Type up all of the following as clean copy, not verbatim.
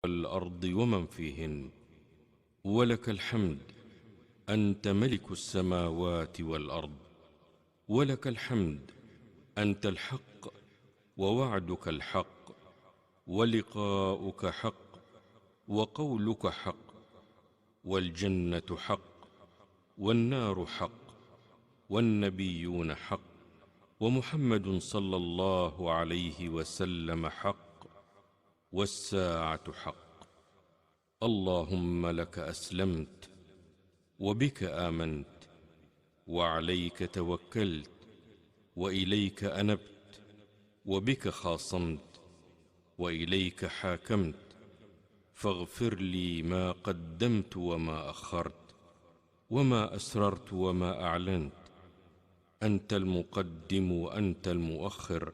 والأرض ومن فيهن، ولك الحمد، أنت ملك السماوات والأرض، ولك الحمد، أنت الحق، ووعدك الحق، ولقاؤك حق، وقولك حق، والجنة حق، والنار حق، والنبيون حق، ومحمد صلى الله عليه وسلم حق، والساعة حق. اللهم لك أسلمت، وبك آمنت، وعليك توكلت، وإليك أنبت، وبك خاصمت، وإليك حاكمت، فاغفر لي ما قدمت وما أخرت، وما أسررت وما أعلنت. أنت المقدم وأنت المؤخر،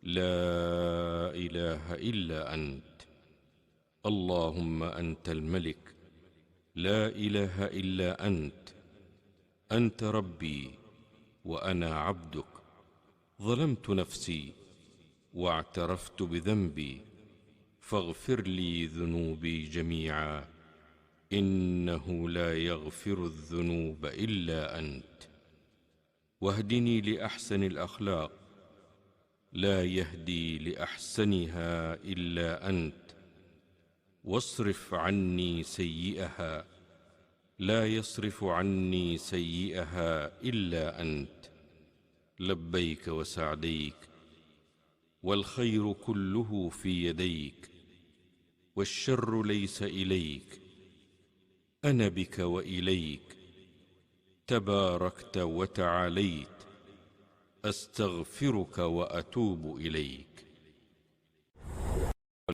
لا إله إلا أنت. اللهم أنت الملك، لا إله إلا أنت. أنت ربي وأنا عبدك، ظلمت نفسي واعترفت بذنبي، فاغفر لي ذنوبي جميعا، إنه لا يغفر الذنوب إلا أنت. واهدني لأحسن الأخلاق، لا يهدي لأحسنها إلا أنت. واصرف عني سيئها، لا يصرف عني سيئها إلا أنت. لبيك وسعديك، والخير كله في يديك، والشر ليس إليك. أنا بك وإليك، تباركت وتعاليت، أستغفرك وأتوب إليك.